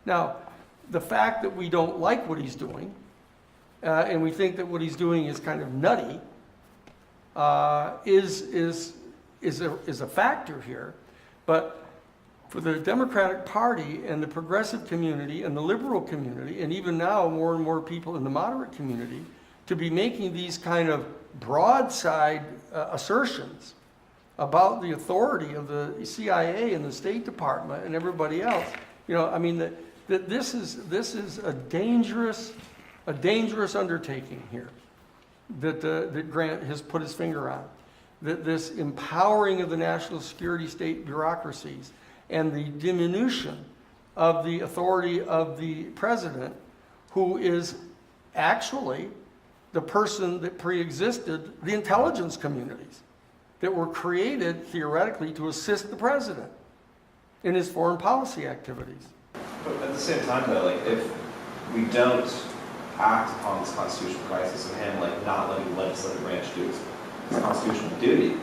Now, the fact that we don't like what he's doing, and we think that what he's doing is kind of nutty, is a factor here. But for the Democratic Party and the progressive community and the liberal community, and even now more and more people in the moderate community, to be making these kind of broadside assertions about the authority of the CIA and the State Department and everybody else, I mean, that this is a dangerous undertaking here that Grant has put his finger on. That this empowering of the national security state bureaucracies and the diminution of the authority of the president, who is actually the person that pre-existed the intelligence communities that were created theoretically to assist the president in his foreign policy activities. But at the same time, though, like, if we don't act upon this constitutional crisis of him, like, not letting the legislative branch do its constitutional duty,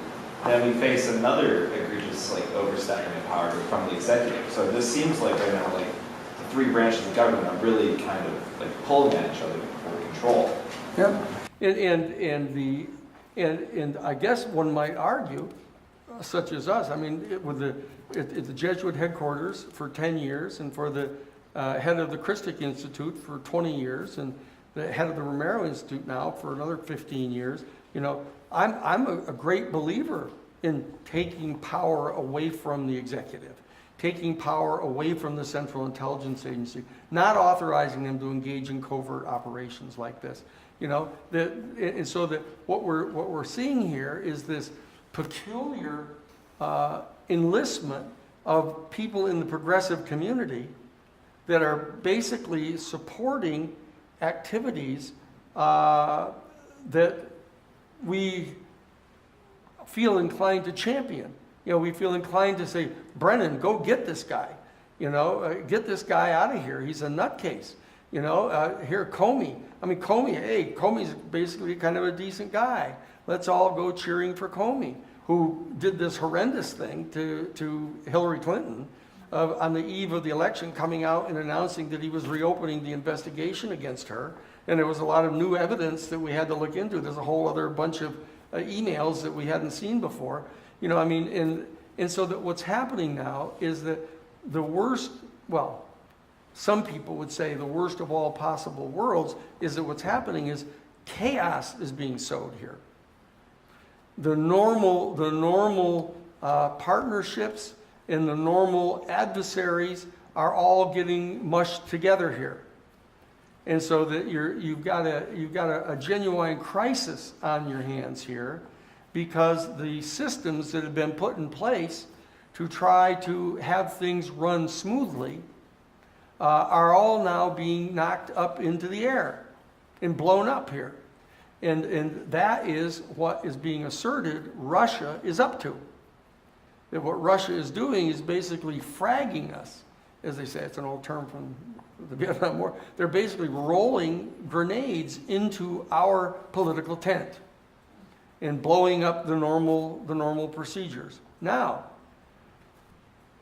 then we face another egregious, like, overstepping of power from the executive. So this seems like right now, like, the three branches of government are really kind of like pulling at each other for control. Yep. And I guess one might argue, such as us, I mean, with the Jesuit headquarters for 10 years, and for the head of the Christic Institute for 20 years, and the head of the Romero Institute now for another 15 years, I'm a great believer in taking power away from the executive, taking power away from the Central Intelligence Agency, not authorizing them to engage in covert operations like this. And so that what we're seeing here is this peculiar enlistment of people in the progressive community that are basically supporting activities that we feel inclined to champion. We feel inclined to say, Brennan, go get this guy. Get this guy out of here. He's a nutcase. Here, Comey. I mean, Comey's basically kind of a decent guy. Let's all go cheering for Comey, who did this horrendous thing to Hillary Clinton on the eve of the election, coming out and announcing that he was reopening the investigation against her. And there was a lot of new evidence that we had to look into. There's a whole other bunch of emails that we hadn't seen before. And so that what's happening now is that the worst, well, some people would say the worst of all possible worlds is that what's happening is chaos is being sowed here. The normal partnerships and the normal adversaries are all getting mushed together here. And so that you've got a genuine crisis on your hands here, because the systems that have been put in place to try to have things run smoothly are all now being knocked up into the air and blown up here. And that is what is being asserted Russia is up to. That what Russia is doing is basically fragging us, as they say. It's an old term from the Vietnam War. They're basically rolling grenades into our political tent and blowing up the normal procedures. Now,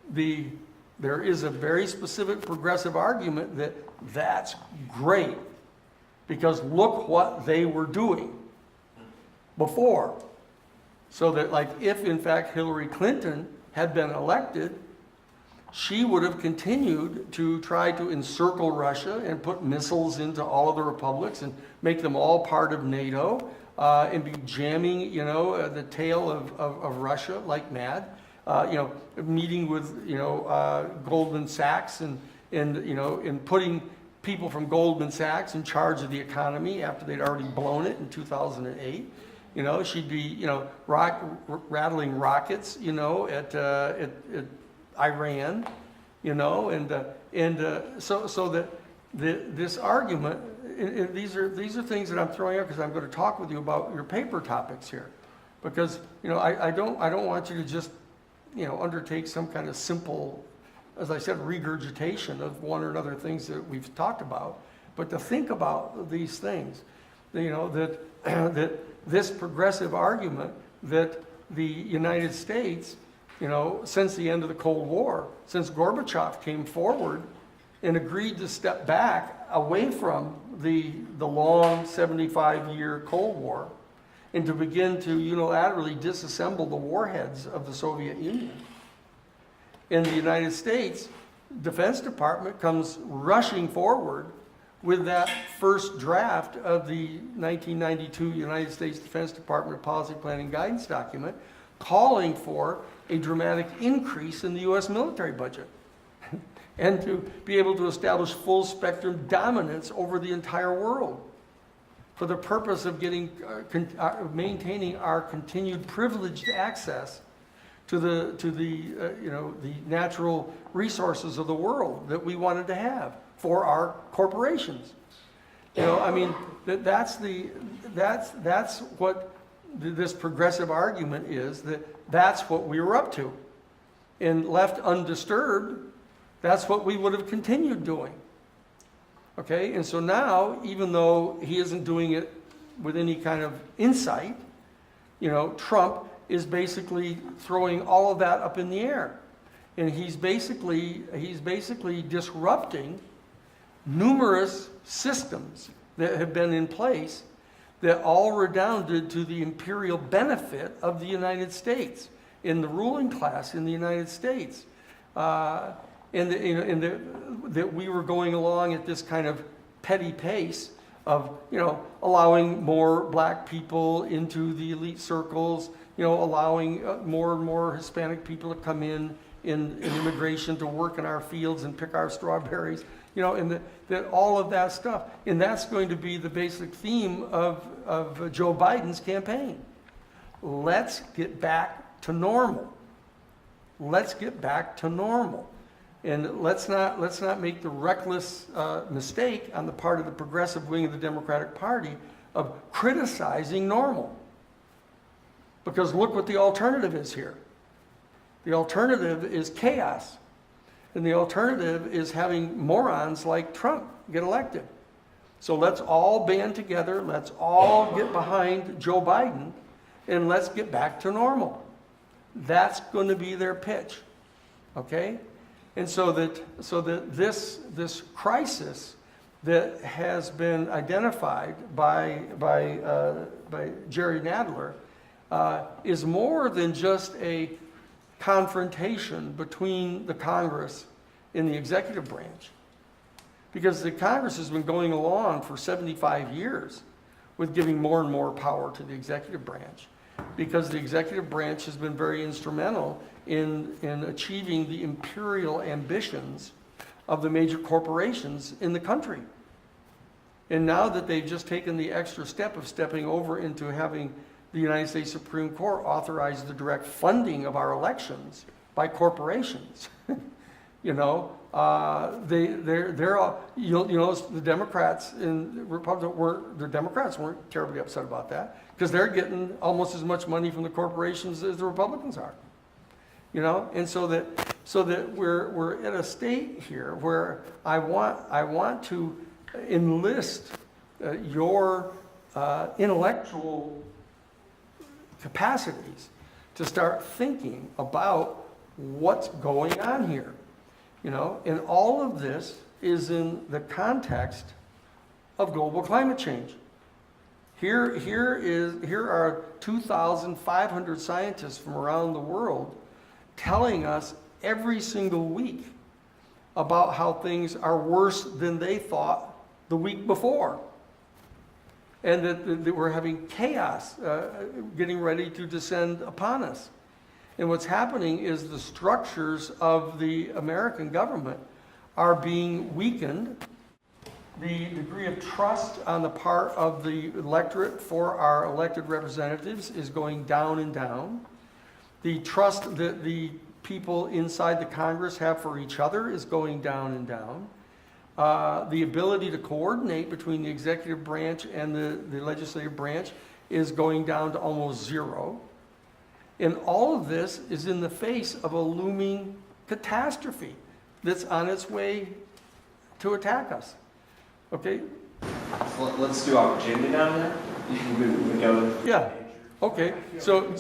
there is a very specific progressive argument that that's great, because look what they were doing before. So that, like, if in fact Hillary Clinton had been elected, she would have continued to try to encircle Russia and put missiles into all of the republics and make them all part of NATO, and be jamming, the tail of Russia like mad. Meeting with, Goldman Sachs and putting people from Goldman Sachs in charge of the economy after they'd already blown it in 2008. She'd be, rattling rockets, at Iran, so that this argument, and these are things that I'm throwing out because I'm going to talk with you about your paper topics here, because I don't want you to just undertake some kind of simple, as I said, regurgitation of one or another things that we've talked about, but to think about these things, that this progressive argument that the United States, since the end of the Cold War, since Gorbachev came forward and agreed to step back away from the long 75-year Cold War and to begin to unilaterally disassemble the warheads of the Soviet Union. In the United States, Defense Department comes rushing forward with that first draft of the 1992 United States Defense Department Policy Planning Guidance document, calling for a dramatic increase in the U.S. military budget and to be able to establish full spectrum dominance over the entire world for the purpose of maintaining our continued privileged access to the natural resources of the world that we wanted to have for our corporations. I mean, that's what this progressive argument is, that's what we were up to. And left undisturbed, that's what we would have continued doing. Okay, and so now, even though he isn't doing it with any kind of insight, Trump is basically throwing all of that up in the air. And he's basically disrupting numerous systems that have been in place that all redounded to the imperial benefit of the United States, in the ruling class in the United States. That we were going along at this kind of petty pace of, allowing more black people into the elite circles, allowing more and more Hispanic people to come in immigration to work in our fields and pick our strawberries, and that all of that stuff. And that's going to be the basic theme of Joe Biden's campaign. Let's get back to normal. Let's get back to normal. And let's not make the reckless mistake on the part of the progressive wing of the Democratic Party of criticizing normal. Because look what the alternative is here. The alternative is chaos. And the alternative is having morons like Trump get elected. So let's all band together, let's all get behind Joe Biden, and let's get back to normal. That's going to be their pitch. Okay? And so that this crisis that has been identified by Jerry Nadler is more than just a confrontation between the Congress and the executive branch. Because the Congress has been going along for 75 years with giving more and more power to the executive branch. Because the executive branch has been very instrumental in achieving the imperial ambitions of the major corporations in the country. And now that they've just taken the extra step of stepping over into having the United States Supreme Court authorize the direct funding of our elections by corporations, they're all, the Democrats and Republicans the Democrats weren't terribly upset about that because they're getting almost as much money from the corporations as the Republicans are. And so that we're at a state here where I want to enlist your intellectual capacities to start thinking about what's going on here. And all of this is in the context of global climate change. Here are 2,500 scientists from around the world telling us every single week about how things are worse than they thought the week before. And that we're having chaos getting ready to descend upon us. And what's happening is the structures of the American government are being weakened. The degree of trust on the part of the electorate for our elected representatives is going down and down. The trust that the people inside the Congress have for each other is going down and down. The ability to coordinate between the executive branch and the legislative branch is going down to almost zero. And all of this is in the face of a looming catastrophe that's on its way to attack us. Okay? So let's do opportunity now then. We go. Yeah. Okay. So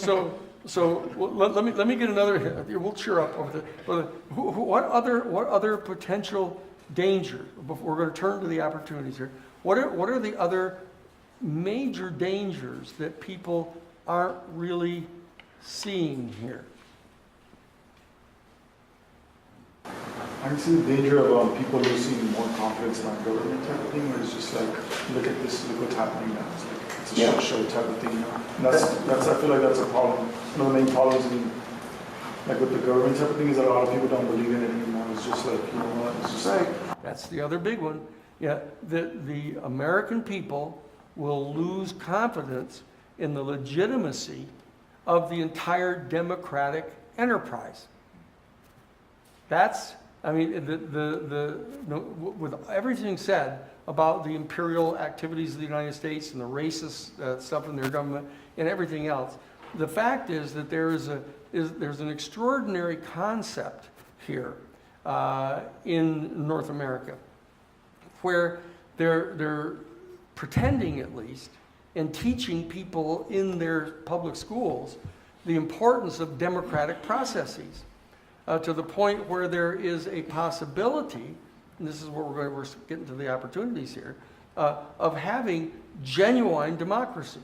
let me get another. We'll cheer up over the. What other potential danger, we're going to turn to the opportunities here. What are the other major dangers that people aren't really seeing here? I can see the danger of people losing more confidence in our government type of thing, where it's just like, look at this, look what's happening now. It's like, it's a shit show type of thing. And that's I feel like that's a problem. One of the main problems in, like with the government type of thing is that a lot of people don't believe in it anymore. It's just like, you know what, it's just like. That's the other big one. Yeah, the American people will lose confidence in the legitimacy of the entire democratic enterprise. That's, I mean, with everything said about the imperial activities of the United States and the racist stuff in their government and everything else, the fact is that there's an extraordinary concept here in North America where they're pretending, at least, and teaching people in their public schools the importance of democratic processes. To the point where there is a possibility, and this is where we're getting to the opportunities here, of having genuine democracy,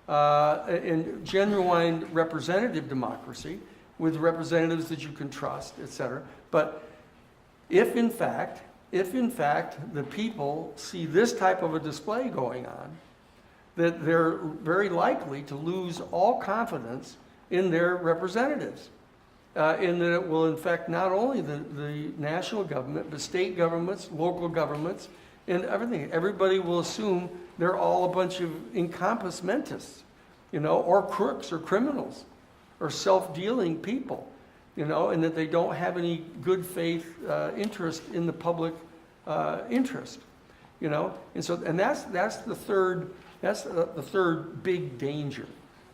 and genuine representative democracy with representatives that you can trust, etc. But if in fact the people see this type of a display going on, that they're very likely to lose all confidence in their representatives. In that it will infect not only the national government, but state governments, local governments, and everything. Everybody will assume they're all a bunch of incompetent mentists, or crooks or criminals or self-dealing people, and that they don't have any good faith interest in the public interest, and that's the third big danger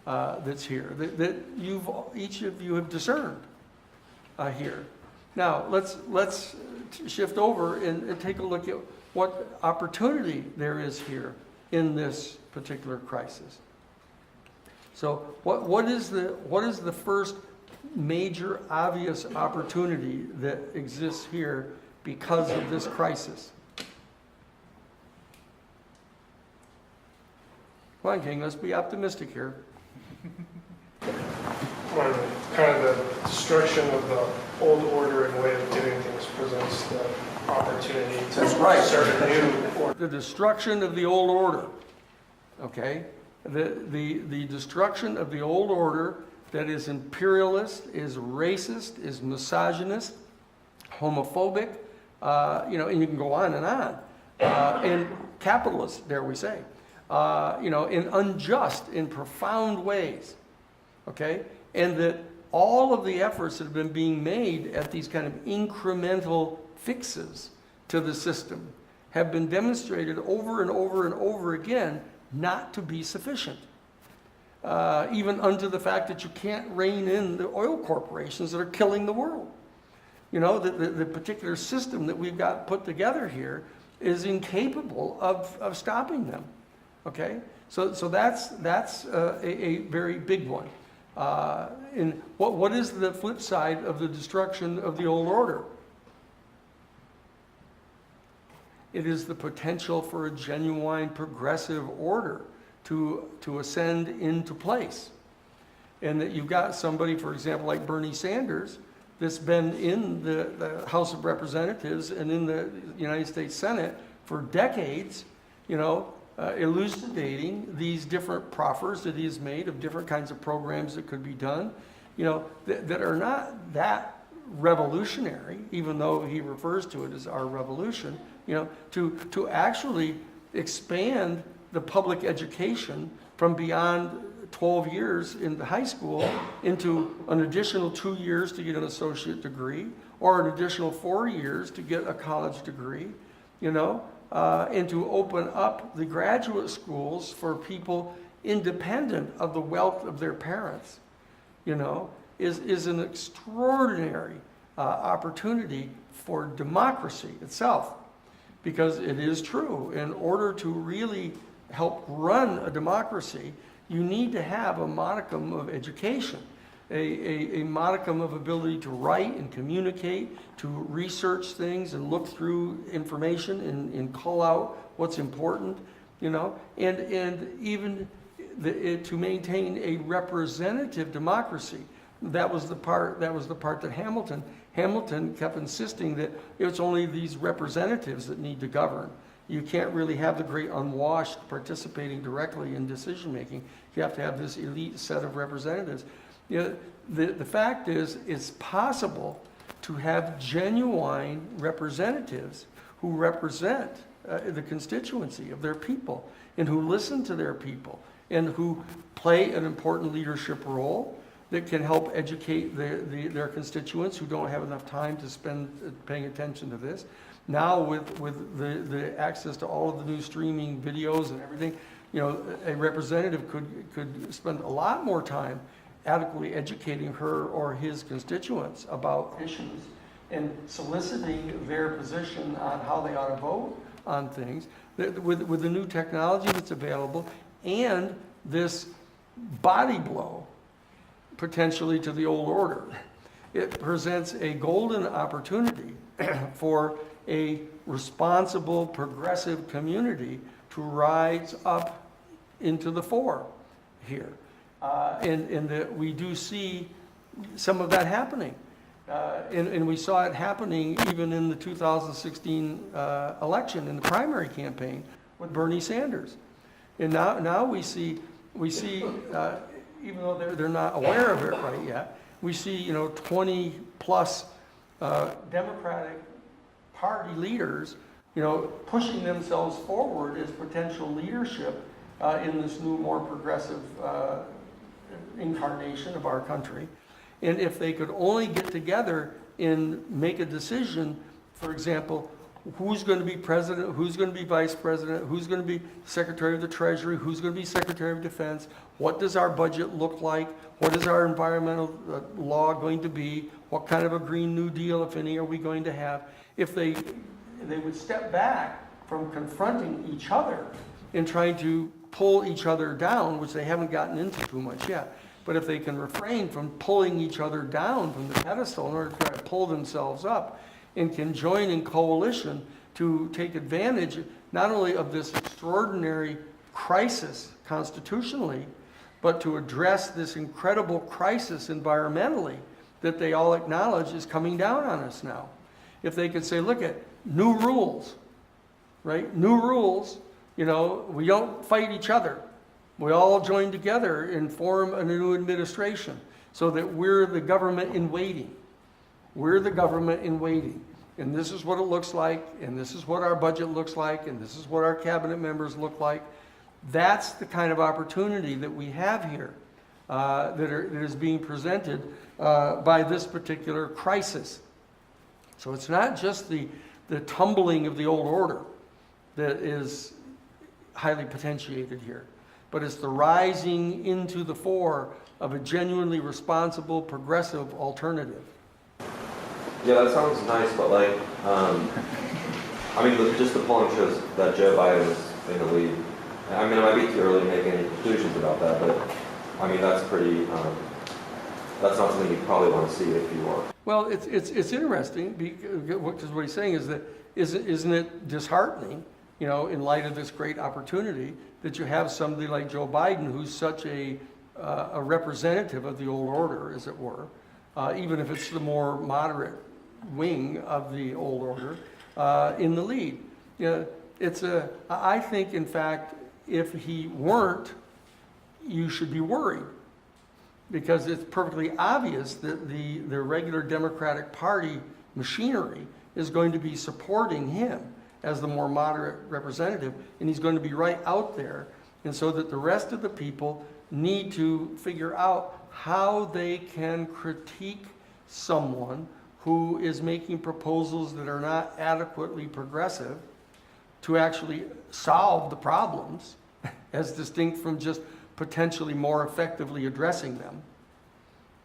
that's here that each of you have discerned. Here. Now, let's shift over and take a look at what opportunity there is here in this particular crisis. So, what is the first major obvious opportunity that exists here because of this crisis? Come on, King, let's be optimistic here. Kind of the destruction of the old order and way of doing things presents the opportunity to start a new order. The destruction of the old order, okay? The destruction of the old order that is imperialist, is racist, is misogynist, homophobic, and you can go on, and capitalist, dare we say, and unjust in profound ways, okay? And that all of the efforts that have been being made at these kind of incremental fixes to the system have been demonstrated over and over and over again not to be sufficient. Even unto the fact that you can't rein in the oil corporations that are killing the world. The particular system that we've got put together here is incapable of stopping them. Okay? So that's a very big one. And what is the flip side of the destruction of the old order? It is the potential for a genuine progressive order to ascend into place. And that you've got somebody, for example, like Bernie Sanders, that's been in the House of Representatives and in the United States Senate for decades, elucidating these different proffers that he has made of different kinds of programs that could be done, that are not that revolutionary, even though he refers to it as our revolution, to actually expand the public education from beyond 12 years in the high school into an additional 2 years to get an associate degree, or an additional 4 years to get a college degree, and to open up the graduate schools for people independent of the wealth of their parents, is an extraordinary opportunity for democracy itself. Because it is true, in order to really help run a democracy, you need to have a modicum of education. a modicum of ability to write and communicate, to research things and look through information and call out what's important, and even to maintain a representative democracy. That was the part that Hamilton kept insisting that it's only these representatives that need to govern. You can't really have the great unwashed participating directly in decision making. You have to have this elite set of representatives. The fact is, it's possible to have genuine representatives who represent the constituency of their people and who listen to their people and who play an important leadership role that can help educate their constituents who don't have enough time to spend paying attention to this. Now with the access to all of the new streaming videos and everything, a representative could spend a lot more time adequately educating her or his constituents about issues and soliciting their position on how they ought to vote on things with the new technology that's available and this body blow potentially to the old order. It presents a golden opportunity for a responsible, progressive community to rise up into the fore here. And that we do see some of that happening. And we saw it happening even in the 2016 election, in the primary campaign with Bernie Sanders. And now we see even though they're not aware of it right yet, we see 20 plus Democratic Party leaders pushing themselves forward as potential leadership in this new, more progressive incarnation of our country. And if they could only get together and make a decision, for example, who's going to be president, who's going to be vice president, who's going to be secretary of the Treasury, who's going to be secretary of defense, what does our budget look like, what is our environmental law going to be, what kind of a Green New Deal, if any, are we going to have. If they would step back from confronting each other and trying to pull each other down, which they haven't gotten into too much yet, but if they can refrain from pulling each other down from the pedestal in order to try to pull themselves up, and can join in coalition to take advantage not only of this extraordinary crisis constitutionally, but to address this incredible crisis environmentally that they all acknowledge is coming down on us now. If they could say, look at new rules, right? New rules, we don't fight each other. We all join together and form a new administration so that we're the government in waiting. We're the government in waiting. And this is what it looks like, and this is what our budget looks like, and this is what our cabinet members look like. That's the kind of opportunity that we have here that is being presented by this particular crisis. So it's not just the tumbling of the old order that is highly potentiated here, but it's the rising into the fore of a genuinely responsible, progressive alternative. Yeah, that sounds nice, but just the polling shows that Joe Biden is in the lead. I mean, it might be too early to make any conclusions about that, but that's pretty, that's not something you probably want to see if you are. Well, it's interesting because what he's saying is that isn't it disheartening, in light of this great opportunity that you have somebody like Joe Biden who's such a representative of the old order, as it were, even if it's the more moderate wing of the old order, in the lead. I think, in fact, if he weren't, you should be worried, because it's perfectly obvious that the regular Democratic Party machinery is going to be supporting him as the more moderate representative, and he's going to be right out there, and so that the rest of the people need to figure out how they can critique someone who is making proposals that are not adequately progressive to actually solve the problems, as distinct from just potentially more effectively addressing them.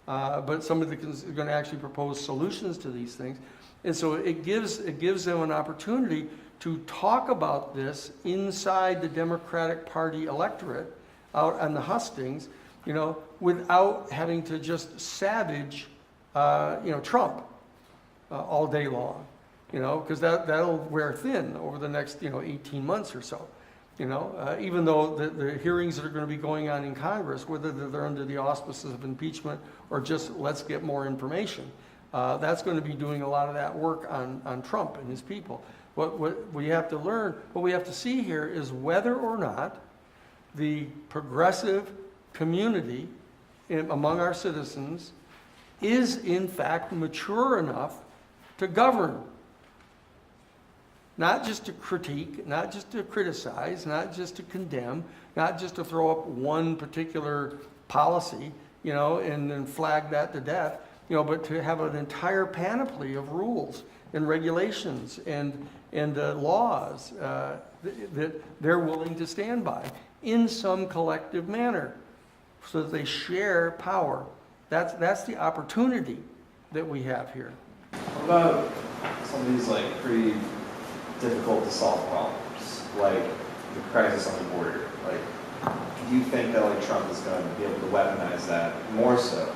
But somebody that is going to actually propose solutions to these things. And so it gives them an opportunity to talk about this inside the Democratic Party electorate out on the hustings, you know, without having to just savage, Trump all day long, you know, because that'll wear thin over the next, 18 months or so. Even though the hearings that are going to be going on in Congress, whether they're under the auspices of impeachment or just let's get more information, that's going to be doing a lot of that work on Trump and his people. What we have to learn, what we have to see here is whether or not the progressive community among our citizens is in fact mature enough to govern. Not just to critique, not just to criticize, not just to condemn, not just to throw up one particular policy, and then flag that to death, but to have an entire panoply of rules and regulations and laws that they're willing to stand by in some collective manner so that they share power. That's the opportunity that we have here. What about some of these like pretty difficult to solve problems, like the crisis on the border? Like, do you think that like Trump is going to be able to weaponize that more so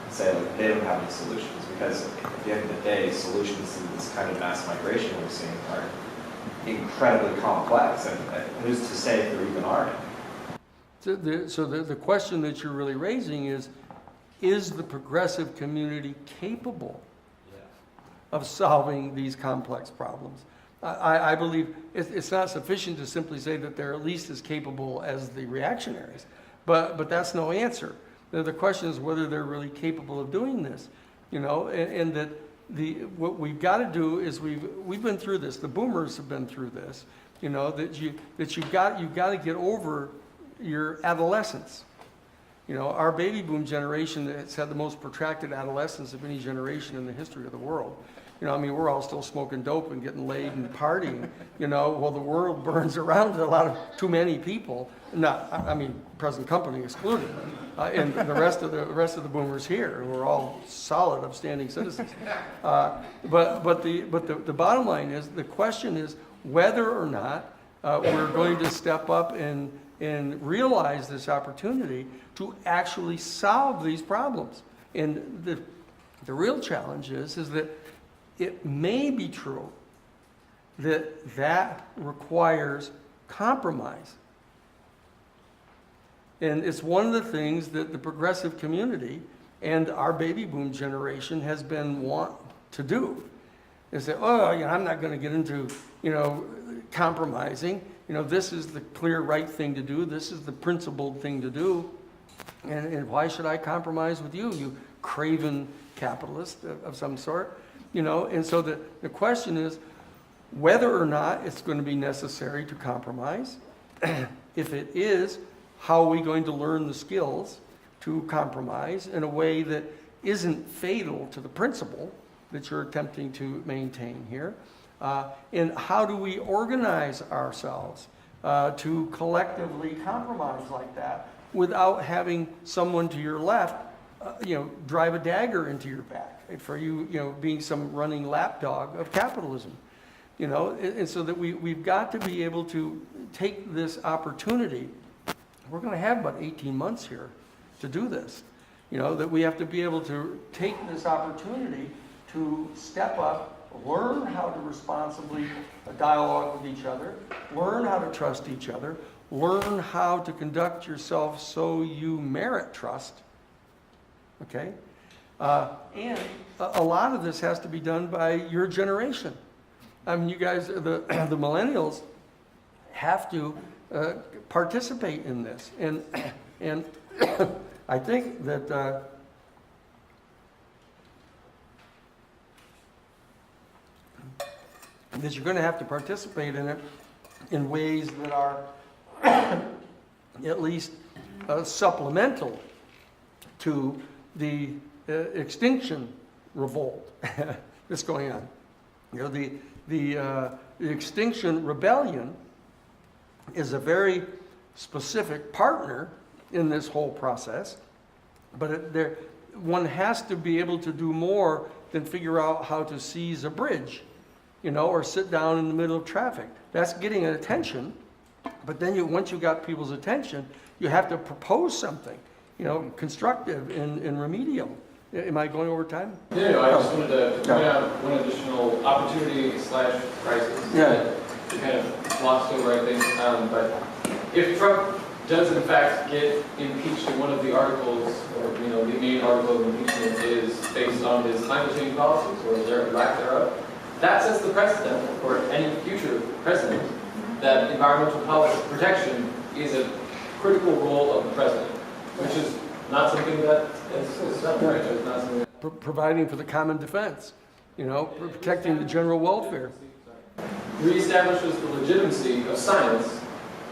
and say like they don't have any solutions? Because at the end of the day, solutions to this kind of mass migration we're seeing are incredibly complex, and who's to say if there even are any? So the question that you're really raising is the progressive community capable of solving these complex problems? I believe it's not sufficient to simply say that they're at least as capable as the reactionaries, but that's no answer. The question is whether they're really capable of doing this, and that what we've got to do is we've been through this. The boomers have been through this, that you've got to get over your adolescence. Our baby boom generation has had the most protracted adolescence of any generation in the history of the world. We're all still smoking dope and getting laid and partying, while the world burns around too many people. Present company excluded, and the rest of the boomers here, who are all solid, upstanding citizens. But the bottom line is, the question is whether or not we're going to step up and realize this opportunity to actually solve these problems. And the real challenge is that it may be true that requires compromise. And it's one of the things that the progressive community and our baby boom generation has been want to do. Is say, I'm not going to get into, compromising. This is the clear right thing to do. This is the principled thing to do. And why should I compromise with you, you craven capitalist of some sort? And so the question is whether or not it's going to be necessary to compromise. If it is, how are we going to learn the skills to compromise in a way that isn't fatal to the principle that you're attempting to maintain here? And how do we organize ourselves to collectively compromise like that without having someone to your left drive a dagger into your back for you, being some running lapdog of capitalism, and so that we've got to be able to take this opportunity. We're going to have about 18 months here to do this, that we have to be able to take this opportunity to step up, learn how to responsibly dialogue with each other, learn how to trust each other, learn how to conduct yourself so you merit trust. Okay? And a lot of this has to be done by your generation. You guys, the millennials, have to participate in this. And I think that you're going to have to participate in it in ways that are at least supplemental to the extinction revolt that's going on. The Extinction Rebellion is a very specific partner in this whole process, but one has to be able to do more than figure out how to seize a bridge, or sit down in the middle of traffic. That's getting attention, but then once you got people's attention, you have to propose something. constructive and remedial. Am I going over time? Yeah, I just wanted to point out one additional opportunity slash crisis. Yeah. That kind of glossed over, I think. But if Trump does in fact get impeached in one of the articles, or the main article of impeachment is based on his climate change policies or their lack thereof, that sets the precedent for any future president that environmental policy protection is a critical role of the president, which is not something that is done, right? It's not something that Providing for the common defense, protecting the general welfare. reestablishes the legitimacy of science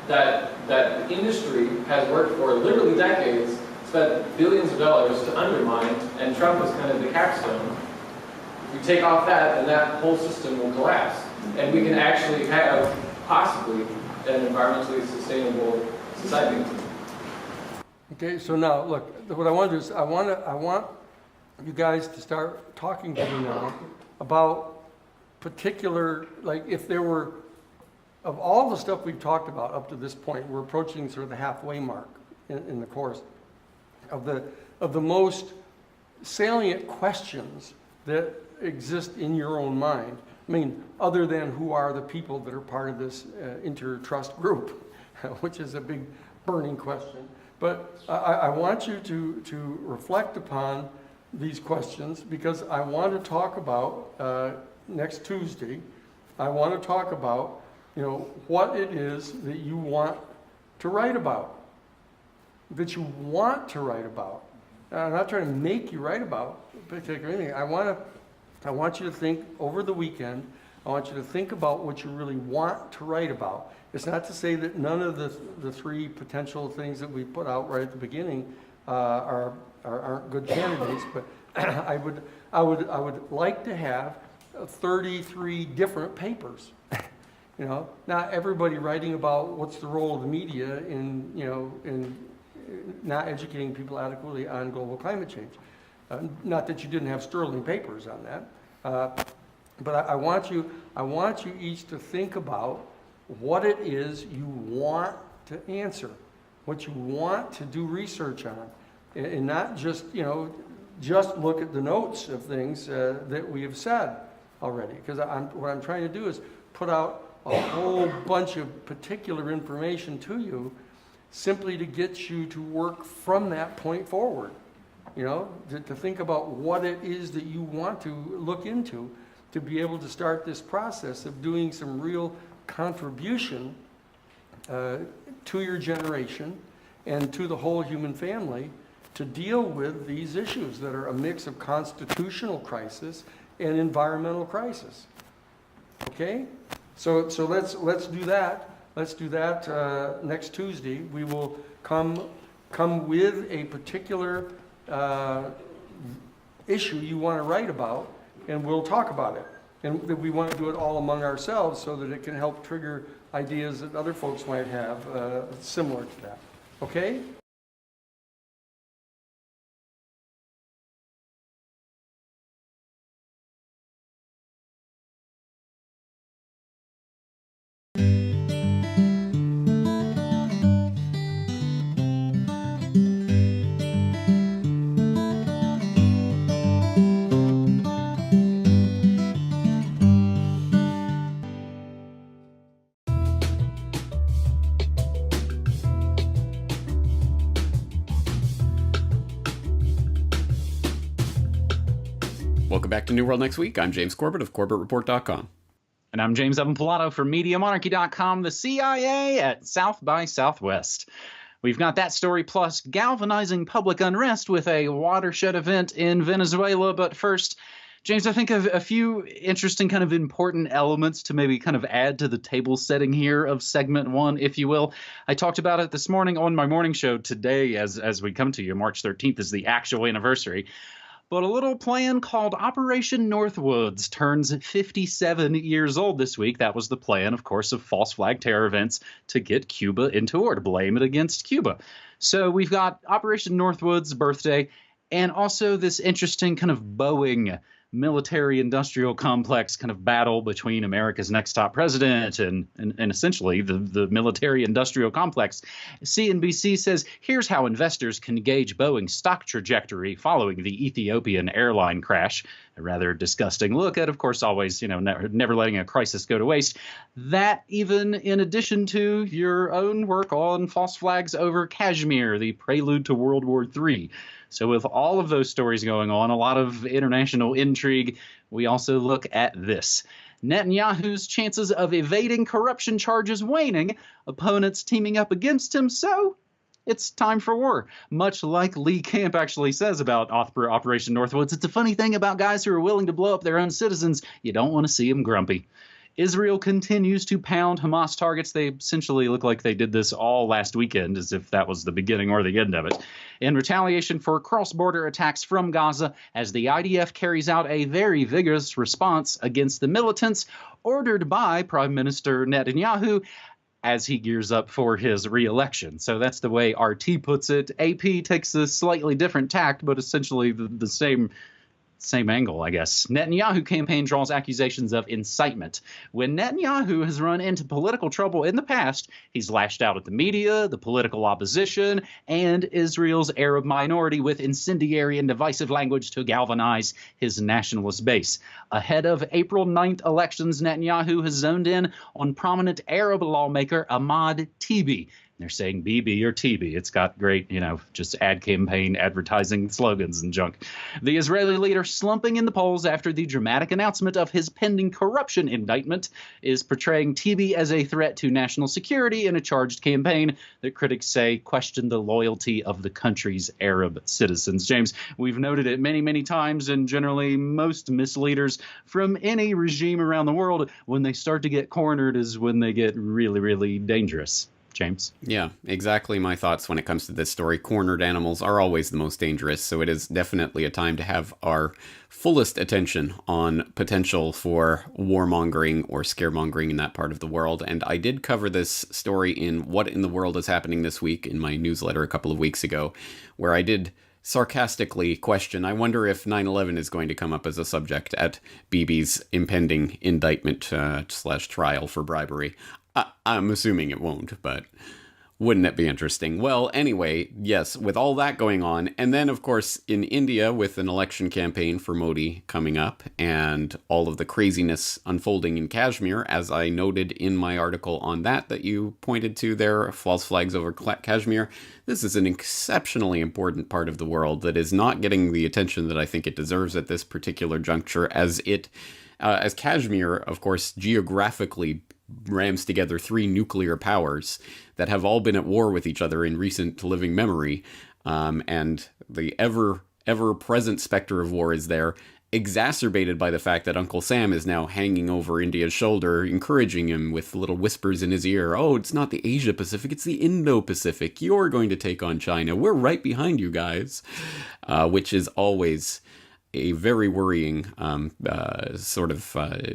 that the industry has worked for literally decades, spent billions of dollars to undermine, and Trump was kind of the capstone. If we take off that, then that whole system will collapse. And we can actually have, possibly, an environmentally sustainable society. Okay, so now, look, what I want to do is, I want you guys to start talking to me now about particular, like if there were, of all the stuff we've talked about up to this point, we're approaching sort of the halfway mark in the course, of the most salient questions that exist in your own mind. I mean, other than who are the people that are part of this intertrust group, which is a big burning question. But I want you to reflect upon these questions, because I want to talk about, next Tuesday, I want to talk about, what it is that you want to write about. That you want to write about. I'm not trying to make you write about particular anything. I want you to think over the weekend. I want you to think about what you really want to write about. It's not to say that none of the three potential things that we put out right at the beginning aren't good candidates, but I would like to have 33 different papers. Not everybody writing about what's the role of the media in not educating people adequately on global climate change. Not that you didn't have sterling papers on that, but I want you each to think about what it is you want to answer, what you want to do research on, and not just just look at the notes of things that we have said already. Because what I'm trying to do is put out a whole bunch of particular information to you, simply to get you to work from that point forward. To think about what it is that you want to look into, to be able to start this process of doing some real contribution to your generation and to the whole human family, to deal with these issues that are a mix of constitutional crisis and environmental crisis. Okay? So let's do that. Let's do that next Tuesday. We will come with a particular issue you want to write about, and we'll talk about it. And we want to do it all among ourselves so that it can help trigger ideas that other folks might have similar to that. Okay? Welcome back to New World Next Week. I'm James Corbett of CorbettReport.com. And I'm James Evan Pilato for MediaMonarchy.com, the CIA at South by Southwest. We've got that story plus galvanizing public unrest with a watershed event in Venezuela. But first, James, I think of a few interesting kind of important elements to maybe kind of add to the table setting here of segment one, if you will. I talked about it this morning on my morning show. Today, as we come to you, March 13th is the actual anniversary. But a little plan called Operation Northwoods turns 57 years old this week. That was the plan, of course, of false flag terror events to get Cuba into war, to blame it against Cuba. So we've got Operation Northwoods' birthday, and also this interesting kind of Boeing military-industrial complex kind of battle between America's next top president and essentially the military-industrial complex. CNBC says, here's how investors can gauge Boeing's stock trajectory following the Ethiopian airline crash. A rather disgusting look at, of course, always, never letting a crisis go to waste. That even in addition to your own work on false flags over Kashmir, the prelude to World War III. So with all of those stories going on, a lot of international intrigue, we also look at this. Netanyahu's chances of evading corruption charges waning, opponents teaming up against him, so it's time for war. Much like Lee Camp actually says about Operation Northwoods, it's a funny thing about guys who are willing to blow up their own citizens. You don't want to see them grumpy. Israel continues to pound Hamas targets. They essentially look like they did this all last weekend, as if that was the beginning or the end of it, in retaliation for cross-border attacks from Gaza, as the IDF carries out a very vigorous response against the militants ordered by Prime Minister Netanyahu as he gears up for his re-election. So that's the way RT puts it. AP takes a slightly different tact, but essentially the same angle, I guess. Netanyahu campaign draws accusations of incitement. When Netanyahu has run into political trouble in the past, he's lashed out at the media, the political opposition, and Israel's Arab minority with incendiary and divisive language to galvanize his nationalist base. Ahead of April 9th elections, Netanyahu has zoned in on prominent Arab lawmaker Ahmad Tibi. They're saying BB or TB. It's got great, just ad campaign advertising slogans and junk. The Israeli leader slumping in the polls after the dramatic announcement of his pending corruption indictment is portraying TB as a threat to national security in a charged campaign that critics say questioned the loyalty of the country's Arab citizens. James, we've noted it many, many times, and generally most misleaders from any regime around the world, when they start to get cornered is when they get really, really dangerous. James? Yeah, exactly my thoughts when it comes to this story. Cornered animals are always the most dangerous, so it is definitely a time to have our fullest attention on potential for warmongering or scaremongering in that part of the world. And I did cover this story in What in the World is Happening This Week in my newsletter a couple of weeks ago, where I did sarcastically question, I wonder if 9/11 is going to come up as a subject at Bibi's impending indictment / trial for bribery. I'm assuming it won't, but wouldn't it be interesting? Well, anyway, yes, with all that going on, and then, of course, in India with an election campaign for Modi coming up, and all of the craziness unfolding in Kashmir, as I noted in my article on that you pointed to there, false flags over Kashmir, this is an exceptionally important part of the world that is not getting the attention that I think it deserves at this particular juncture, as Kashmir, of course, geographically rams together three nuclear powers that have all been at war with each other in recent living memory, and the ever-present specter of war is there, exacerbated by the fact that Uncle Sam is now hanging over India's shoulder, encouraging him with little whispers in his ear, oh, it's not the Asia-Pacific, it's the Indo-Pacific, you're going to take on China, we're right behind you guys, which is always a very worrying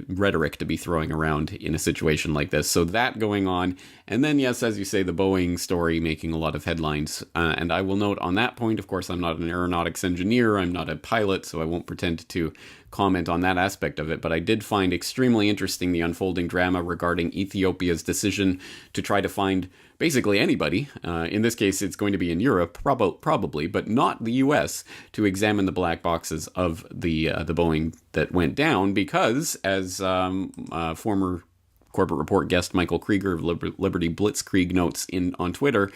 rhetoric to be throwing around in a situation like this. So that going on. And then, yes, as you say, the Boeing story making a lot of headlines. And I will note on that point, of course, I'm not an aeronautics engineer. I'm not a pilot, so I won't pretend to comment on that aspect of it. But I did find extremely interesting the unfolding drama regarding Ethiopia's decision to try to find basically anybody, in this case it's going to be in Europe, probably, but not the US, to examine the black boxes of the Boeing that went down, because, as former Corbett Report guest Michael Krieger of Liberty Blitzkrieg notes on Twitter,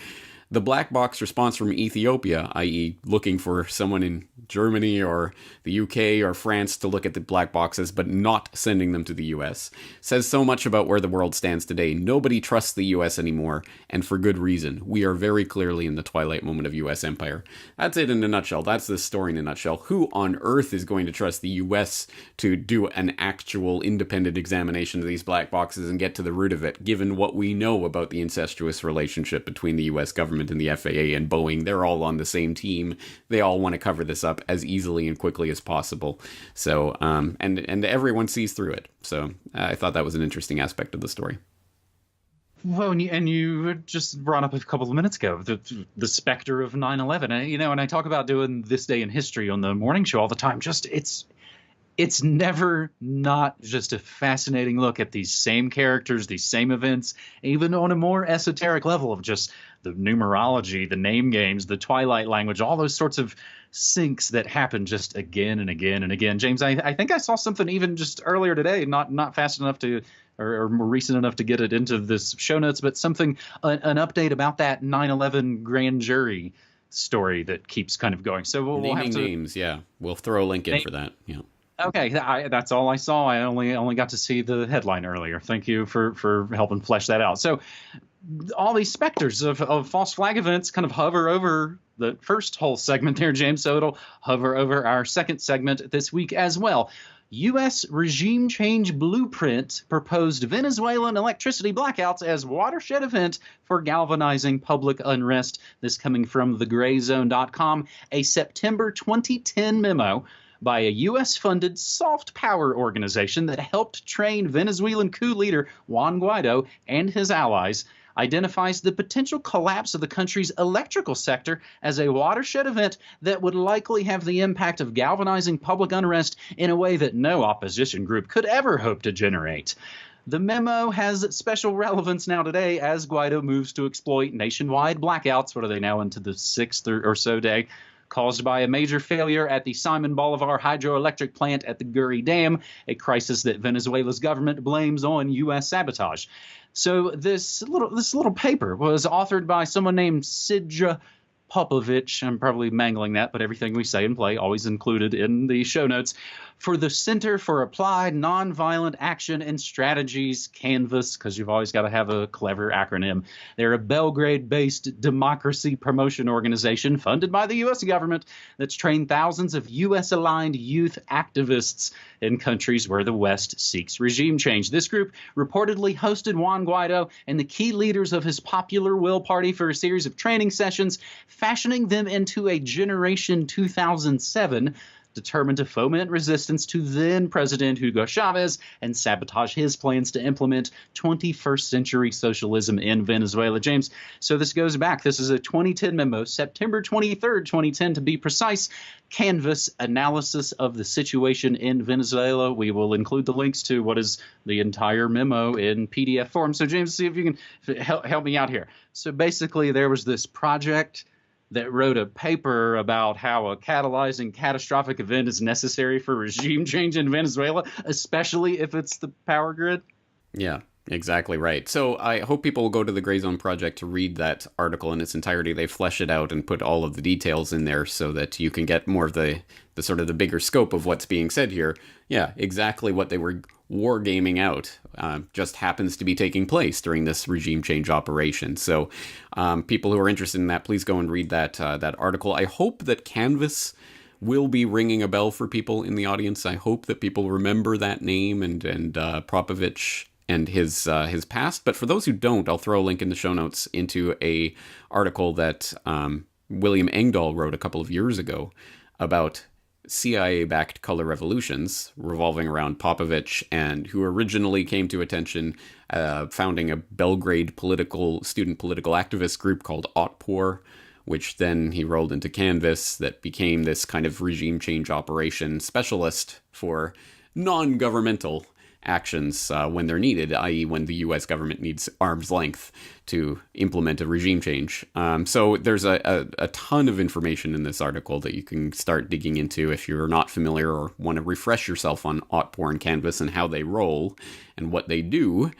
the black box response from Ethiopia, i.e. looking for someone in Germany or the UK or France to look at the black boxes but not sending them to the US, says so much about where the world stands today. Nobody trusts the US anymore, and for good reason. We are very clearly in the twilight moment of US empire. That's it in a nutshell. That's the story in a nutshell. Who on earth is going to trust the US to do an actual independent examination of these black boxes and get to the root of it, given what we know about the incestuous relationship between the US government and the FAA and Boeing? They're all on the same team. They all want to cover this up as easily and quickly as possible. So, and everyone sees through it. So I thought that was an interesting aspect of the story. Well, and you just brought up a couple of minutes ago the specter of 9/11. And I talk about doing This Day in History on the morning show all the time. it's never not just a fascinating look at these same characters, these same events, even on a more esoteric level of just the numerology, the name games, the Twilight language, all those sorts of syncs that happen just again and again and again. James, I think I saw something even just earlier today, not fast enough to, or more recent enough to get it into this show notes, but something, an update about that 9/11 grand jury story that keeps kind of going. So we'll have to names. Yeah, we'll throw a link in for that. Yeah. Okay, that's all I saw. I only got to see the headline earlier. Thank you for helping flesh that out. So all these specters of false flag events kind of hover over the first whole segment there, James. So it'll hover over our second segment this week as well. U.S. regime change blueprint proposed Venezuelan electricity blackouts as watershed event for galvanizing public unrest. This coming from thegrayzone.com, a September 2010 memo by a U.S.-funded soft power organization that helped train Venezuelan coup leader Juan Guaido and his allies identifies the potential collapse of the country's electrical sector as a watershed event that would likely have the impact of galvanizing public unrest in a way that no opposition group could ever hope to generate. The memo has special relevance now today as Guaido moves to exploit nationwide blackouts. What are they now, into the sixth or so day? Caused by a major failure at the Simon Bolivar hydroelectric plant at the Guri Dam, a crisis that Venezuela's government blames on U.S. sabotage. So this little paper was authored by someone named Sidra Popovich. I'm probably mangling that, but everything we say and play always included in the show notes. For the Center for Applied Nonviolent Action and Strategies, Canvas, because you've always got to have a clever acronym. They're a Belgrade-based democracy promotion organization funded by the U.S. government that's trained thousands of U.S.-aligned youth activists in countries where the West seeks regime change. This group reportedly hosted Juan Guaido and the key leaders of his Popular Will Party for a series of training sessions, fashioning them into a Generation 2007 determined to foment resistance to then-President Hugo Chavez and sabotage his plans to implement 21st century socialism in Venezuela. James, so this goes back. This is a 2010 memo, September 23rd, 2010 to be precise. Canvas analysis of the situation in Venezuela. We will include the links to what is the entire memo in PDF form. So James, see if you can help me out here. So basically there was this project that wrote a paper about how a catalyzing catastrophic event is necessary for regime change in Venezuela, especially if it's the power grid. Yeah, exactly right. So I hope people will go to the Gray Zone Project to read that article in its entirety. They flesh it out and put all of the details in there so that you can get more of the sort of the bigger scope of what's being said here. Yeah, exactly what they were wargaming out just happens to be taking place during this regime change operation. So people who are interested in that, please go and read that article. I hope that Canvas will be ringing a bell for people in the audience. I hope that people remember that name and Popovich and his past. But for those who don't, I'll throw a link in the show notes into a article that William Engdahl wrote a couple of years ago about CIA-backed color revolutions revolving around Popovich, and who originally came to attention founding a Belgrade student political activist group called Otpor, which then he rolled into Canvas, that became this kind of regime change operation specialist for non-governmental actions when they're needed, i.e. when the U.S. government needs arm's length to implement a regime change. So there's a ton of information in this article that you can start digging into if you're not familiar or want to refresh yourself on Otpor and Canvas and how they roll and what they do.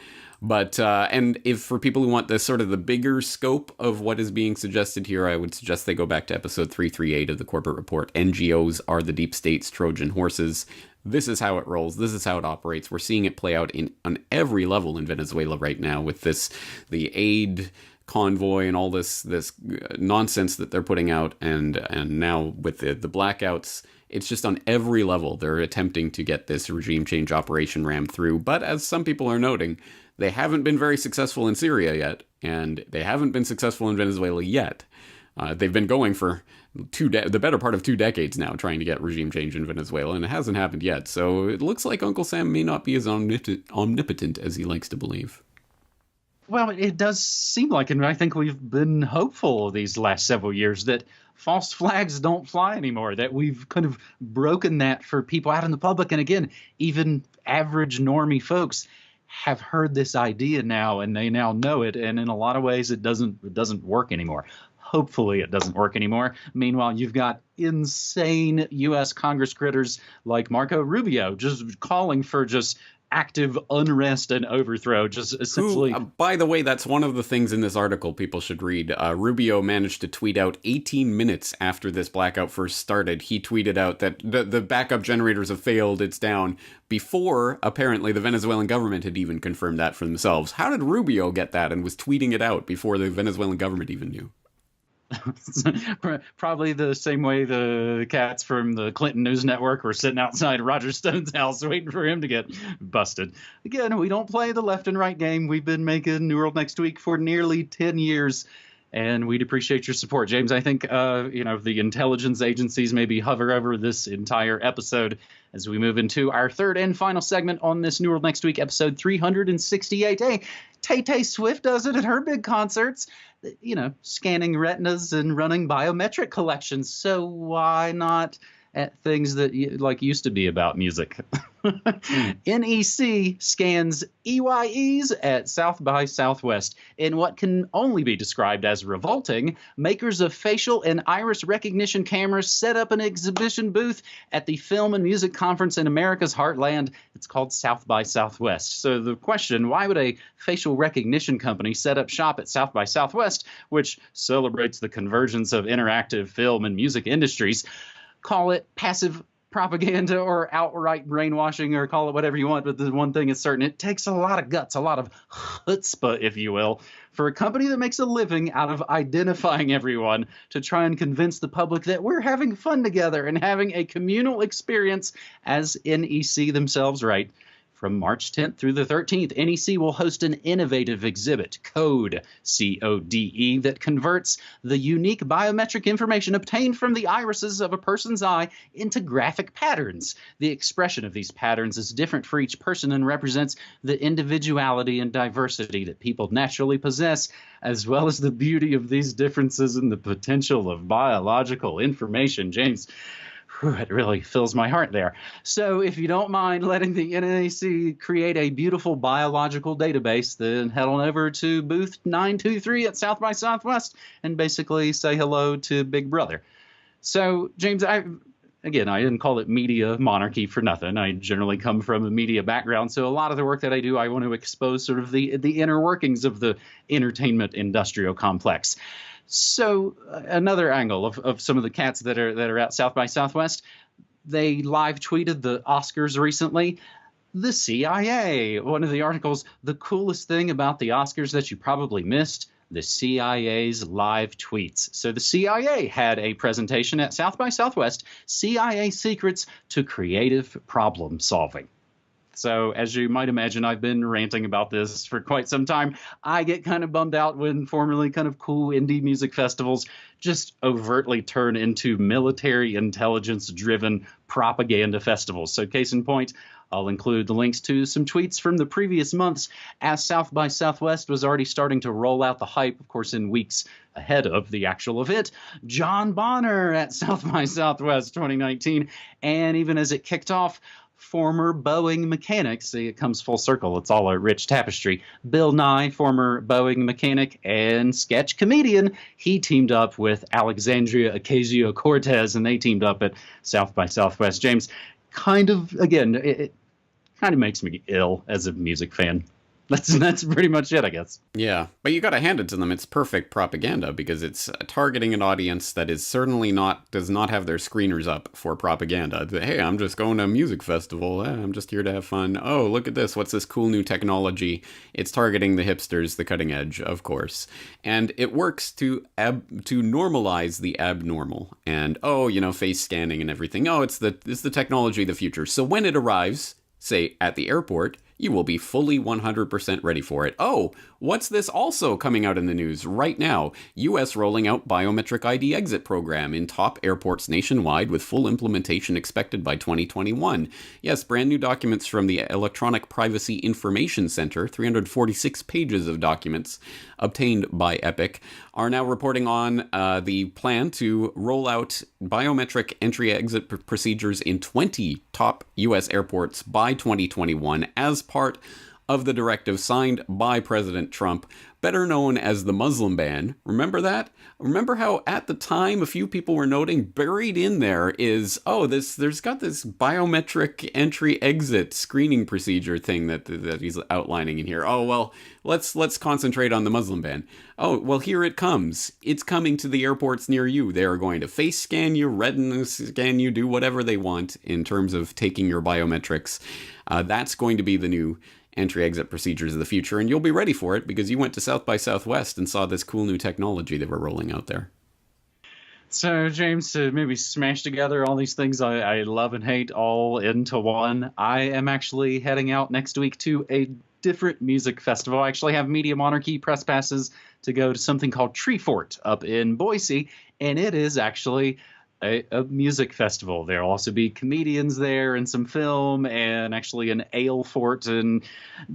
But, and if for people who want the sort of the bigger scope of what is being suggested here, I would suggest they go back to episode 338 of the Corbett Report. NGOs are the deep state's Trojan horses. This is how it rolls. This is how it operates. We're seeing it play out on every level in Venezuela right now with the aid convoy and all this nonsense that they're putting out, and now with the blackouts. It's just on every level they're attempting to get this regime change operation rammed through. But as some people are noting, they haven't been very successful in Syria yet, and they haven't been successful in Venezuela yet. They've been going for the better part of 2 decades now trying to get regime change in Venezuela, and it hasn't happened yet. So it looks like Uncle Sam may not be as omnipotent as he likes to believe. Well, it does seem like, and I think we've been hopeful these last several years, that false flags don't fly anymore, that we've kind of broken that for people out in the public. And again, even average normie folks have heard this idea now, and they now know it. And in a lot of ways, it doesn't work anymore. Hopefully it doesn't work anymore. Meanwhile, you've got insane U.S. Congress critters like Marco Rubio just calling for just active unrest and overthrow, just essentially. Who, by the way, that's one of the things in this article people should read. Rubio managed to tweet out 18 minutes after this blackout first started. He tweeted out that the backup generators have failed, it's down, before apparently the Venezuelan government had even confirmed that for themselves. How did Rubio get that and was tweeting it out before the Venezuelan government even knew? Probably the same way the cats from the Clinton News Network were sitting outside Roger Stone's house waiting for him to get busted. Again, we don't play the left and right game. We've been making New World Next Week for nearly 10 years, and we'd appreciate your support. James, I think the intelligence agencies maybe hover over this entire episode as we move into our third and final segment on this New World Next Week, episode 368. Hey, Tay Swift does it at her big concerts, scanning retinas and running biometric collections. So why not at things that used to be about music? NEC scans EYEs at South by Southwest. In what can only be described as revolting, makers of facial and iris recognition cameras set up an exhibition booth at the Film and Music Conference in America's Heartland. It's called South by Southwest. So the question, why would a facial recognition company set up shop at South by Southwest, which celebrates the convergence of interactive film and music industries? Call it passive propaganda or outright brainwashing, or call it whatever you want, but the one thing is certain: it takes a lot of guts, a lot of chutzpah, if you will, for a company that makes a living out of identifying everyone to try and convince the public that we're having fun together and having a communal experience, as NEC themselves write. From March 10th through the 13th, NEC will host an innovative exhibit, Code, C-O-D-E, that converts the unique biometric information obtained from the irises of a person's eye into graphic patterns. The expression of these patterns is different for each person and represents the individuality and diversity that people naturally possess, as well as the beauty of these differences and the potential of biological information. James, it really fills my heart there. So if you don't mind letting the NAC create a beautiful biological database, then head on over to booth 923 at South by Southwest and basically say hello to Big Brother. So, James, I didn't call it media monarchy for nothing. I generally come from a media background, so a lot of the work that I do, I want to expose sort of the inner workings of the entertainment industrial complex. So another angle of some of the cats that are at South by Southwest, they live tweeted the Oscars recently. The CIA, one of the articles, the coolest thing about the Oscars that you probably missed, the CIA's live tweets. So the CIA had a presentation at South by Southwest, CIA Secrets to Creative Problem Solving. So as you might imagine, I've been ranting about this for quite some time. I get kind of bummed out when formerly kind of cool indie music festivals just overtly turn into military intelligence-driven propaganda festivals. So case in point, I'll include the links to some tweets from the previous months as South by Southwest was already starting to roll out the hype, of course, in weeks ahead of the actual event. John Bonner at South by Southwest 2019. And even as it kicked off, former Boeing mechanic, see, it comes full circle, it's all a rich tapestry. Bill Nye, former Boeing mechanic and sketch comedian, he teamed up with Alexandria Ocasio-Cortez, and they teamed up at South by Southwest. James, kind of, again, it kind of makes me ill as a music fan. That's pretty much it, I guess. Yeah, but you gotta hand it to them. It's perfect propaganda because it's targeting an audience that is certainly does not have their screeners up for propaganda. Hey, I'm just going to a music festival. I'm just here to have fun. Oh, look at this. What's this cool new technology? It's targeting the hipsters, the cutting edge, of course. And it works to normalize the abnormal. And, face scanning and everything. Oh, it's the technology of the future. So when it arrives, say, at the airport, you will be fully 100% ready for it. Oh, what's this also coming out in the news right now? U.S. rolling out biometric ID exit program in top airports nationwide with full implementation expected by 2021. Yes, brand new documents from the Electronic Privacy Information Center, 346 pages of documents obtained by Epic, are now reporting on the plan to roll out biometric entry-exit procedures in 20 top U.S. airports by 2021 as part of the directive signed by President Trump, better known as the Muslim ban. Remember that? Remember how at the time a few people were noting buried in there is, there's got this biometric entry-exit screening procedure thing that he's outlining in here. Oh, well, let's concentrate on the Muslim ban. Oh, well, here it comes. It's coming to the airports near you. They are going to face scan you, retina scan you, do whatever they want in terms of taking your biometrics. That's going to be the new entry-exit procedures of the future, and you'll be ready for it because you went to South by Southwest and saw this cool new technology that we're rolling out there. So, James, to maybe smash together all these things I love and hate all into one, I am actually heading out next week to a different music festival. I actually have Media Monarchy press passes to go to something called Tree Fort up in Boise, and it is actually a music festival. There'll also be comedians there and some film and actually an ale fort, and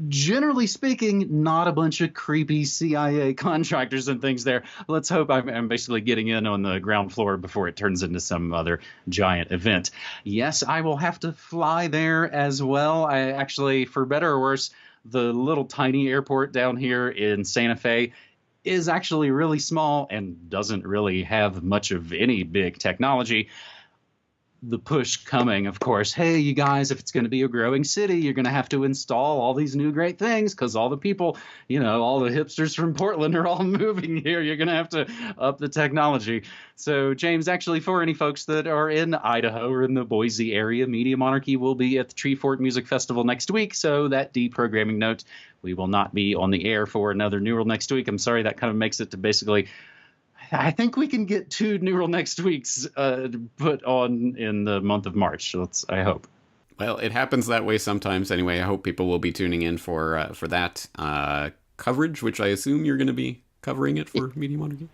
generally speaking, not a bunch of creepy CIA contractors and things there. Let's hope I'm basically getting in on the ground floor before it turns into some other giant event. Yes, I will have to fly there as well. I actually, for better or worse, the little tiny airport down here in Santa Fe is actually really small and doesn't really have much of any big technology. The push coming, of course, hey, you guys, if it's going to be a growing city, you're going to have to install all these new great things because all the people, all the hipsters from Portland are all moving here. You're going to have to up the technology. So, James, actually, for any folks that are in Idaho or in the Boise area, Media Monarchy will be at the Tree Fort Music Festival next week. So that deprogramming note, we will not be on the air for another Neural next week. I'm sorry, that kind of makes it to basically, I think we can get 2 Neural next weeks put on in the month of March. I hope. Well, it happens that way sometimes anyway. I hope people will be tuning in for that coverage, which I assume you're going to be covering it for Media Monarchy.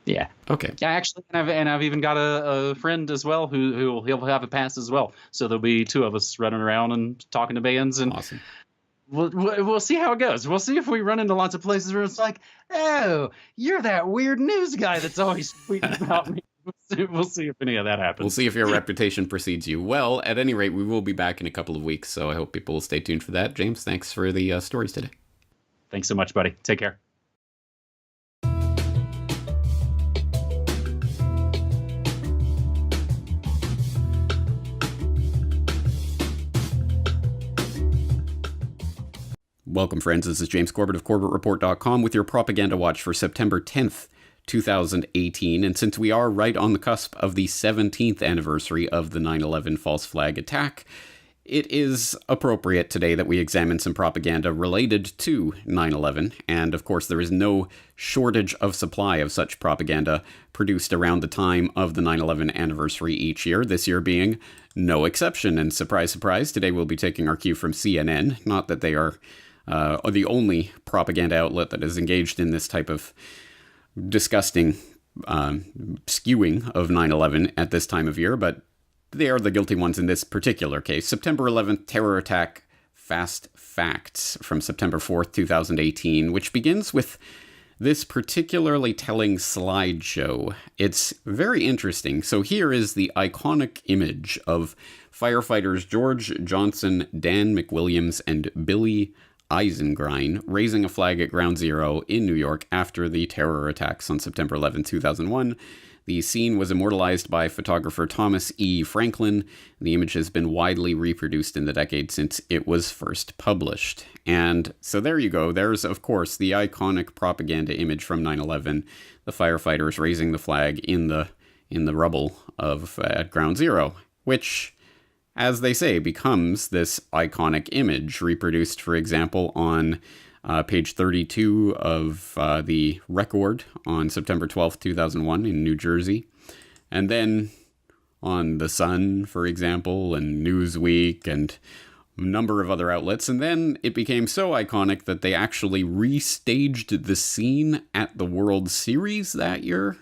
Yeah. Okay. Yeah, actually, and I've even got a friend as well who he'll have a pass as well. So there'll be 2 of us running around and talking to bands, and awesome. We'll see how it goes. We'll see if we run into lots of places where it's like, oh, you're that weird news guy that's always tweeting about me. We'll see if any of that happens. We'll see if your reputation precedes you. Well, at any rate, we will be back in a couple of weeks, so I hope people will stay tuned for that. James, thanks for the stories today. Thanks so much, buddy. Take care. Welcome, friends. This is James Corbett of CorbettReport.com with your Propaganda Watch for September 10th, 2018. And since we are right on the cusp of the 17th anniversary of the 9/11 false flag attack, it is appropriate today that we examine some propaganda related to 9/11. And of course, there is no shortage of supply of such propaganda produced around the time of the 9/11 anniversary each year, this year being no exception. And surprise, surprise, today we'll be taking our cue from CNN. Not that they are the only propaganda outlet that is engaged in this type of disgusting skewing of 9/11 at this time of year, but they are the guilty ones in this particular case. September 11th terror attack, fast facts from September 4th, 2018, which begins with this particularly telling slideshow. It's very interesting. So here is the iconic image of firefighters George Johnson, Dan McWilliams, and Billy Eisengrein raising a flag at Ground Zero in New York after the terror attacks on September 11, 2001. The scene was immortalized by photographer Thomas E. Franklin. The image has been widely reproduced in the decade since it was first published. And so there you go. There's, of course, the iconic propaganda image from 9/11, the firefighters raising the flag in the rubble of at Ground Zero, which, as they say, becomes this iconic image reproduced, for example, on page 32 of the Record on September 12th, 2001 in New Jersey. And then on The Sun, for example, and Newsweek, and number of other outlets, and then it became so iconic that they actually restaged the scene at the World Series that year,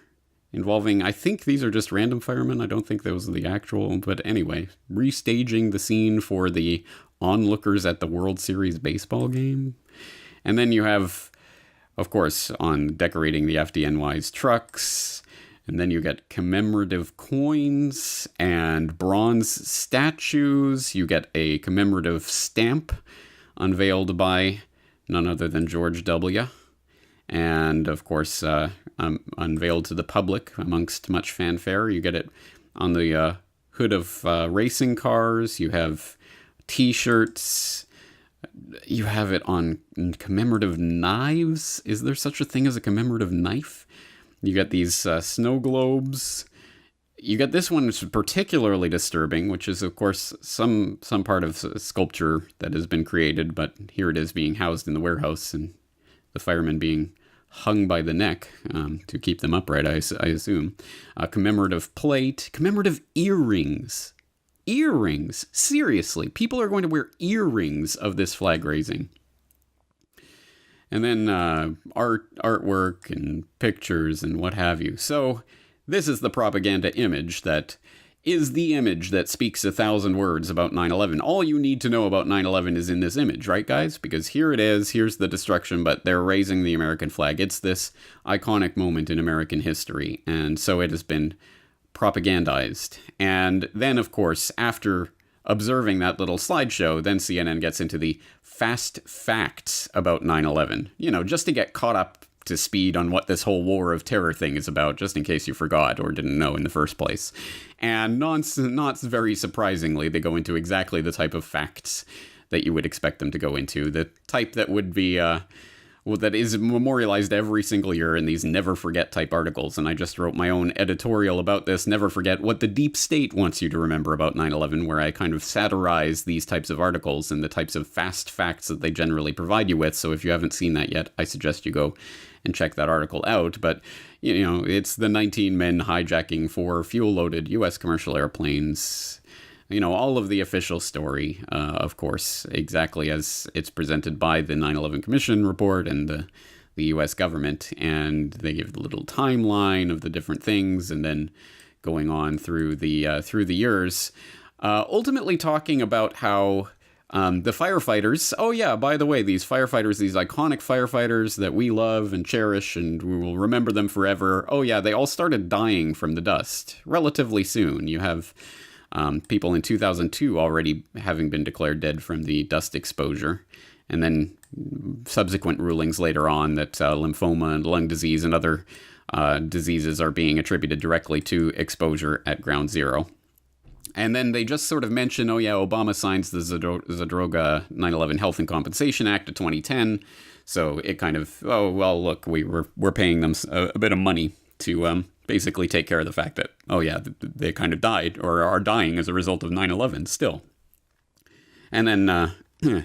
involving, I think these are just random firemen, I don't think those are the actual, but anyway, restaging the scene for the onlookers at the World Series baseball game. And then you have, of course, on decorating the FDNY's trucks, and then you get commemorative coins and bronze statues. You get a commemorative stamp unveiled by none other than George W. And, of course, unveiled to the public amongst much fanfare. You get it on the hood of racing cars. You have T-shirts. You have it on commemorative knives. Is there such a thing as a commemorative knife? You get these snow globes. You get this one, which is particularly disturbing, which is, of course, some part of sculpture that has been created, but here it is being housed in the warehouse, and the firemen being hung by the neck to keep them upright, I assume. A commemorative plate, commemorative earrings. Earrings! Seriously, people are going to wear earrings of this flag raising. And then artwork and pictures and what have you. So this is the propaganda image that is the image that speaks 1,000 words about 9/11. All you need to know about 9/11 is in this image, right, guys? Because here it is, here's the destruction, but they're raising the American flag. It's this iconic moment in American history, and so it has been propagandized. And then, of course, after observing that little slideshow, then CNN gets into the fast facts about 9/11. You know, just to get caught up to speed on what this whole war of terror thing is about, just in case you forgot or didn't know in the first place. And not very surprisingly, they go into exactly the type of facts that you would expect them to go into. The type that would be, that is memorialized every single year in these never forget type articles. And I just wrote my own editorial about this, never forget what the deep state wants you to remember about 9/11, where I kind of satirize these types of articles and the types of fast facts that they generally provide you with. So if you haven't seen that yet, I suggest you go and check that article out. But, you know, it's the 19 men hijacking 4 fuel-loaded U.S. commercial airplanes. You know, all of the official story, of course, exactly as it's presented by the 9/11 Commission report and the U.S. government. And they give the little timeline of the different things, and then going on through the years, ultimately talking about how the firefighters, oh yeah, by the way, these firefighters, these iconic firefighters that we love and cherish and we will remember them forever, oh yeah, they all started dying from the dust relatively soon. You have people in 2002 already having been declared dead from the dust exposure, and then subsequent rulings later on that lymphoma and lung disease and other diseases are being attributed directly to exposure at ground zero. And then they just sort of mention, oh yeah, Obama signs the Zadroga 9/11 Health and Compensation Act of 2010. So it kind of, oh, well, look, we're paying them a bit of money to basically take care of the fact that, oh yeah, they kind of died or are dying as a result of 9/11 still. And then,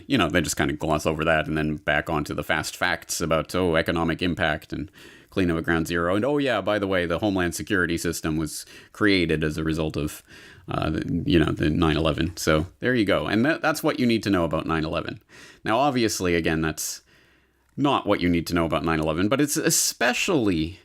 you know, they just kind of gloss over that and then back onto the fast facts about, oh, economic impact and cleanup at ground zero. And oh yeah, by the way, the Homeland Security system was created as a result of the 9/11. So there you go. And that's what you need to know about 9/11. Now, obviously, again, that's not what you need to know about 9/11, but it's especially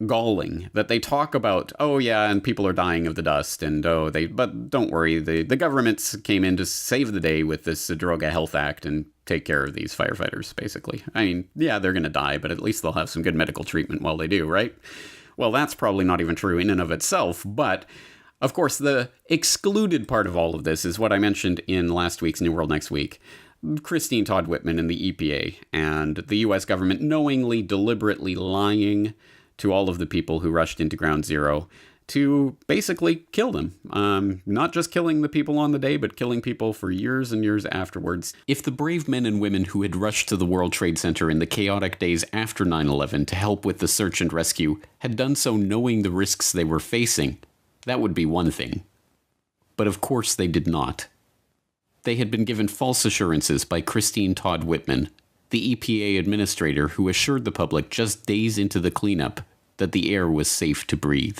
galling that they talk about, oh yeah, and people are dying of the dust, and but don't worry, the governments came in to save the day with this Zadroga Health Act and take care of these firefighters, basically. I mean, yeah, they're going to die, but at least they'll have some good medical treatment while they do, right? Well, that's probably not even true in and of itself, but of course, the excluded part of all of this is what I mentioned in last week's New World Next Week. Christine Todd Whitman and the EPA and the U.S. government knowingly, deliberately lying to all of the people who rushed into ground zero to basically kill them. Not just killing the people on the day, but killing people for years and years afterwards. If the brave men and women who had rushed to the World Trade Center in the chaotic days after 9/11 to help with the search and rescue had done so knowing the risks they were facing, that would be one thing. But of course they did not. They had been given false assurances by Christine Todd Whitman, the EPA administrator who assured the public just days into the cleanup that the air was safe to breathe.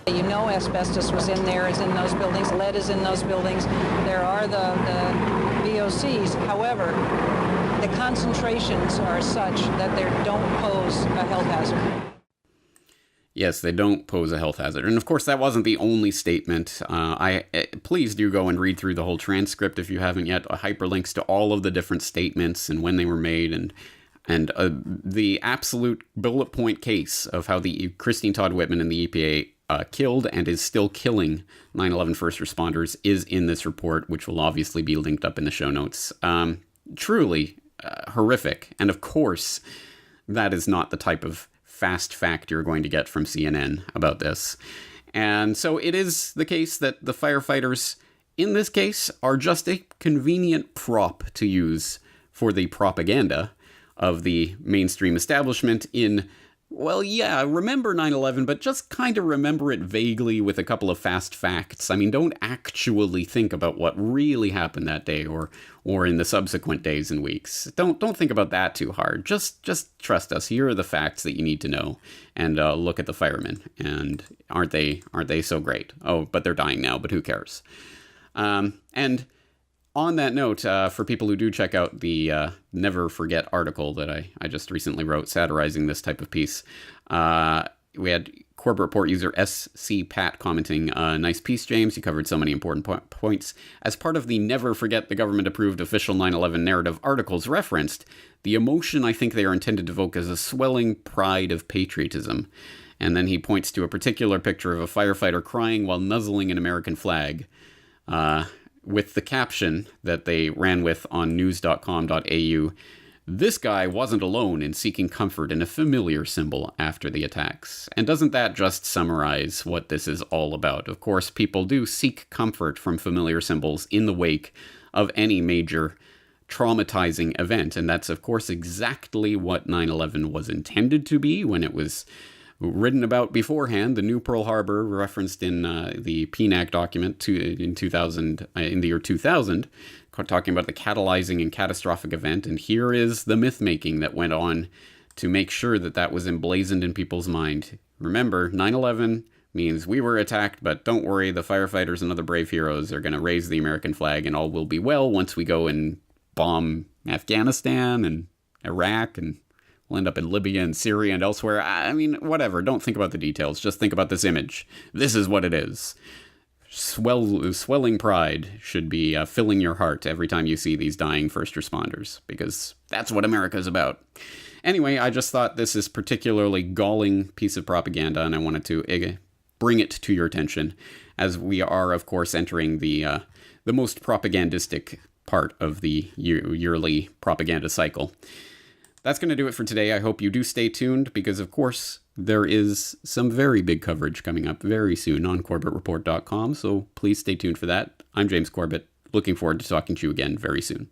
You know asbestos was in there, is in those buildings, lead is in those buildings. There are the VOCs. However, the concentrations are such that they don't pose a health hazard. Yes, they don't pose a health hazard. And of course, that wasn't the only statement. Please do go and read through the whole transcript if you haven't yet. Hyperlinks to all of the different statements and when they were made, and the absolute bullet point case of how the Christine Todd Whitman and the EPA killed and is still killing 9/11 first responders is in this report, which will obviously be linked up in the show notes. Truly horrific. And of course, that is not the type of fast fact you're going to get from CNN about this. And so it is the case that the firefighters in this case are just a convenient prop to use for the propaganda of the mainstream establishment in, well, yeah, remember 9/11, but just kind of remember it vaguely with a couple of fast facts. I mean, don't actually think about what really happened that day or in the subsequent days and weeks. Don't think about that too hard. Just trust us. Here are the facts that you need to know, and look at the firemen. And aren't they so great? Oh, but they're dying now. But who cares? And on that note, for people who do check out the Never Forget article that I just recently wrote satirizing this type of piece, we had Corbett Report user SC Pat commenting, nice piece, James. You covered so many important points. As part of the Never Forget the government-approved official 9/11 narrative articles referenced, the emotion I think they are intended to evoke is a swelling pride of patriotism. And then he points to a particular picture of a firefighter crying while nuzzling an American flag. With the caption that they ran with on news.com.au, this guy wasn't alone in seeking comfort in a familiar symbol after the attacks. And doesn't that just summarize what this is all about? Of course, people do seek comfort from familiar symbols in the wake of any major traumatizing event. And that's, of course, exactly what 9/11 was intended to be when it was written about beforehand. The new Pearl Harbor referenced in the PNAC document in the year 2000, talking about the catalyzing and catastrophic event. And here is the myth-making that went on to make sure that that was emblazoned in people's mind. Remember, 9/11 means we were attacked, but don't worry, the firefighters and other brave heroes are going to raise the American flag and all will be well once we go and bomb Afghanistan and Iraq, and we'll end up in Libya and Syria and elsewhere. I mean, whatever. Don't think about the details. Just think about this image. This is what it is. Swelling pride should be filling your heart every time you see these dying first responders, because that's what America's about. Anyway, I just thought this is particularly galling piece of propaganda, and I wanted to bring it to your attention, as we are, of course, entering the most propagandistic part of the yearly propaganda cycle. That's going to do it for today. I hope you do stay tuned, because, of course, there is some very big coverage coming up very soon on CorbettReport.com, so please stay tuned for that. I'm James Corbett. Looking forward to talking to you again very soon.